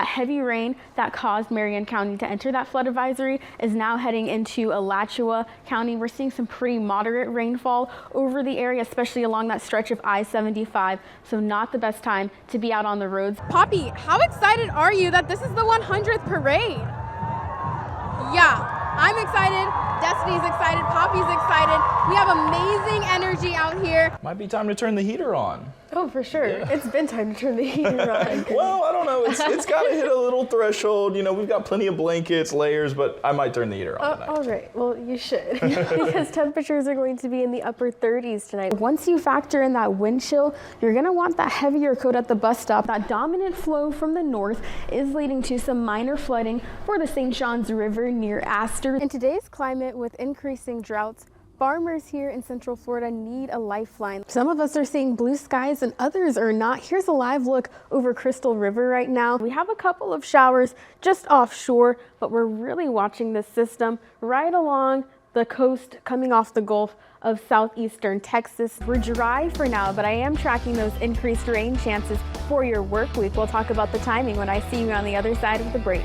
that heavy rain that caused Marion County to enter that flood advisory is now heading into Alachua County. We're seeing some pretty moderate rainfall over the area, especially along that stretch of I-75. So not the best time to be out on the roads. Poppy, how excited are you that this is the 100th parade? Yeah, I'm excited. Destiny's excited. Poppy's excited. We have amazing energy out here. Might be time to turn the heater on. Oh, for sure. Yeah. It's been time to turn the heater on. Well, I don't know. It's got to hit a little threshold. You know, we've got plenty of blankets, layers, but I might turn the heater on tonight. All right. Well, you should because temperatures are going to be in the upper 30s tonight. Once you factor in that wind chill, you're going to want that heavier coat at the bus stop. That dominant flow from the north is leading to some minor flooding for the St. Johns River near Astor. In today's climate with increasing droughts, farmers here in Central Florida need a lifeline. Some of us are seeing blue skies and others are not. Here's a live look over Crystal River right now. We have a couple of showers just offshore, but we're really watching this system right along the coast coming off the Gulf of southeastern Texas. We're dry for now, but I am tracking those increased rain chances for your work week. We'll talk about the timing when I see you on the other side of the break.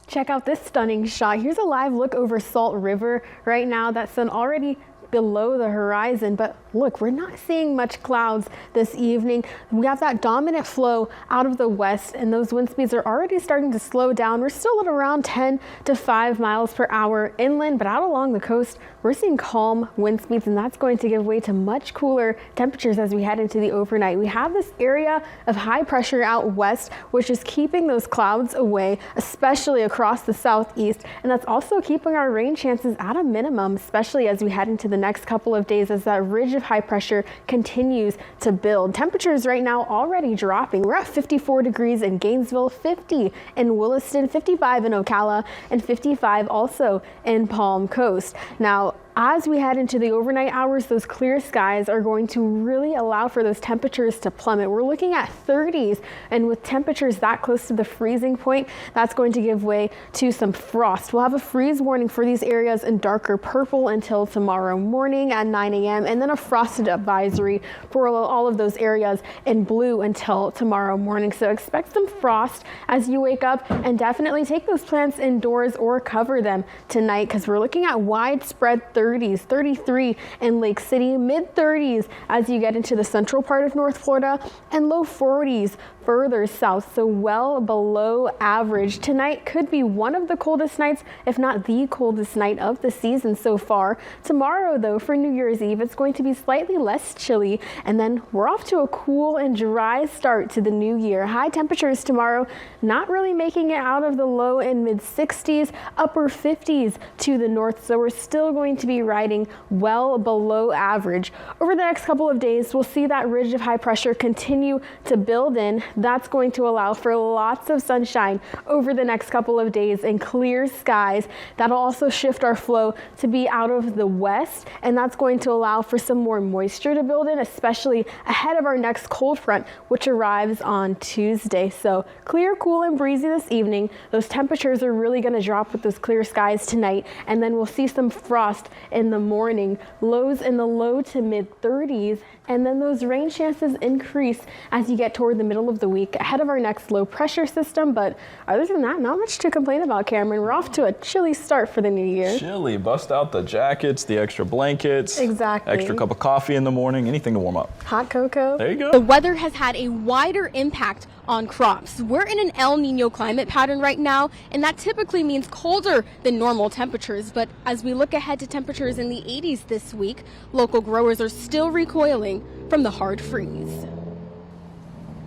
Check out this stunning shot. Here's a live look over Salt River right now. That sun already below the horizon, but look, we're not seeing much clouds this evening. We have that dominant flow out of the west and those wind speeds are already starting to slow down. We're still at around 10 to 5 miles per hour inland, but out along the coast, we're seeing calm wind speeds and that's going to give way to much cooler temperatures as we head into the overnight. We have this area of high pressure out west, which is keeping those clouds away, especially across the southeast. And that's also keeping our rain chances at a minimum, especially as we head into the next couple of days as that ridge of high pressure continues to build. Temperatures right now already dropping. We're at 54 degrees in Gainesville, 50 in Williston, 55 in Ocala, and 55 also in Palm Coast. Now, as we head into the overnight hours, those clear skies are going to really allow for those temperatures to plummet. We're looking at 30s, and with temperatures that close to the freezing point, that's going to give way to some frost. We'll have a freeze warning for these areas in darker purple until tomorrow morning at 9 a.m. and then a frosted advisory for all of those areas in blue until tomorrow morning. So expect some frost as you wake up and definitely take those plants indoors or cover them tonight because we're looking at widespread 30s, 33 in Lake City, mid 30s as you get into the central part of North Florida, and low 40s further south, so well below average. Tonight could be one of the coldest nights, if not the coldest night of the season so far. Tomorrow, though, for New Year's Eve, it's going to be slightly less chilly, and then we're off to a cool and dry start to the new year. High temperatures tomorrow, not really making it out of the low and mid 60s, upper 50s to the north, so we're still going to be riding well below average. Over the next couple of days, we'll see that ridge of high pressure continue to build in. That's going to allow for lots of sunshine over the next couple of days and clear skies. That'll also shift our flow to be out of the west, and that's going to allow for some more moisture to build in, especially ahead of our next cold front, which arrives on Tuesday. So clear, cool, and breezy this evening. Those temperatures are really going to drop with those clear skies tonight, and then we'll see some frost in the morning, lows in the low to mid 30s, and then those rain chances increase as you get toward the middle of the week ahead of our next low pressure system. But other than that, not much to complain about, Cameron. We're off to a chilly start for the new year. Chilly. Bust out the jackets, the extra blankets. Exactly. Extra cup of coffee in the morning, anything to warm up. Hot cocoa. There you go. The weather has had a wider impact on crops. We're in an El Nino climate pattern right now, and that typically means colder than normal temperatures. But as we look ahead to temperatures in the 80s this week, local growers are still recoiling from the hard freeze.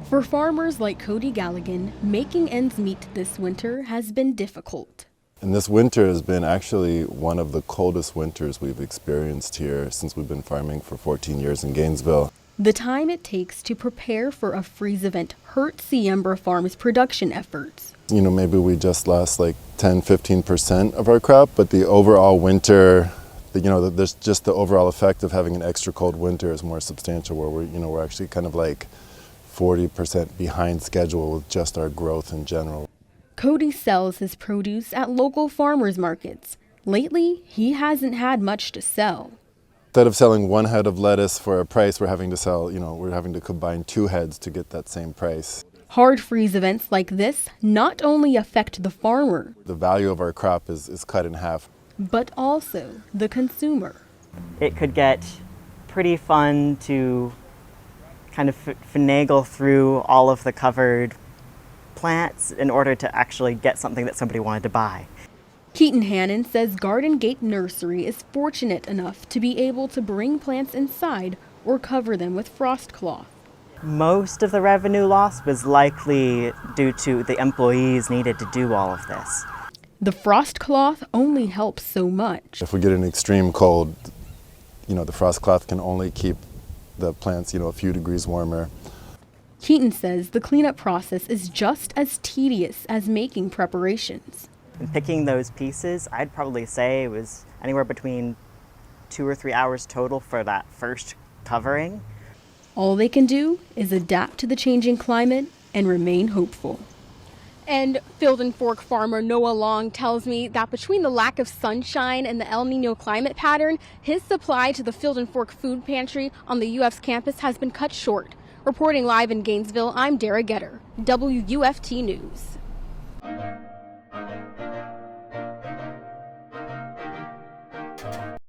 For farmers like Cody Galligan, making ends meet this winter has been difficult. And this winter has been actually one of the coldest winters we've experienced here since we've been farming for 14 years in Gainesville. The time it takes to prepare for a freeze event hurts Siembra Farm's production efforts. You know, maybe we just lost like 10-15% of our crop, but the overall winter, there's just the overall effect of having an extra cold winter is more substantial, where we're actually kind of like 40% behind schedule with just our growth in general. Cody sells his produce at local farmers markets. Lately, he hasn't had much to sell. Instead of selling one head of lettuce for a price, we're having to combine 2 heads to get that same price. Hard freeze events like this not only affect the farmer, The value of our crop is cut in half. but also the consumer. It could get pretty fun to kind of finagle through all of the covered plants in order to actually get something that somebody wanted to buy. Keaton Hannon says Garden Gate Nursery is fortunate enough to be able to bring plants inside or cover them with frost cloth. Most of the revenue loss was likely due to the employees needed to do all of this. The frost cloth only helps so much. If we get an extreme cold, the frost cloth can only keep the plants, a few degrees warmer. Keaton says the cleanup process is just as tedious as making preparations. In picking those pieces, I'd probably say it was anywhere between 2 or 3 hours total for that first covering. All they can do is adapt to the changing climate and remain hopeful. And Field and Fork farmer Noah Long tells me that between the lack of sunshine and the El Nino climate pattern, his supply to the Field and Fork food pantry on the UF's campus has been cut short. Reporting live in Gainesville, I'm Derrah, WUFT News.